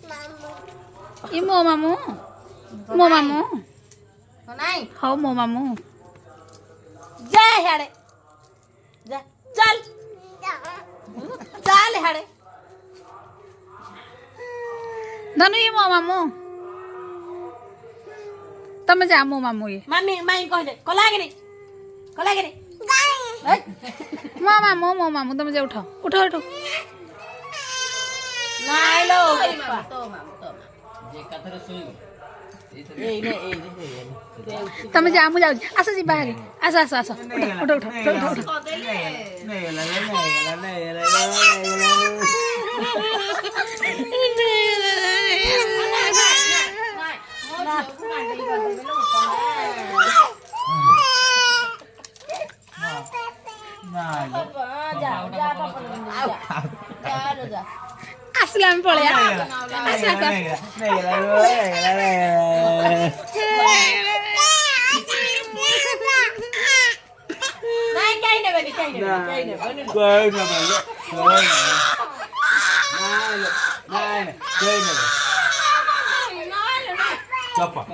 ई मो मामू मो मामू नहीं हो मो मामू जा हेड़े जा चल चल हेड़े धनु ई मो मामू तमे जा मो मामू ये मम्मी माई कहले कला गे मो मामू तमे जा उठो उठो उठो नाइ लो तो जे कथरे सोइबो तमे जा मु जाउ आस जी बाहर आस आस आस उठो उठो उठो उठो आसला हम पळे Chapa.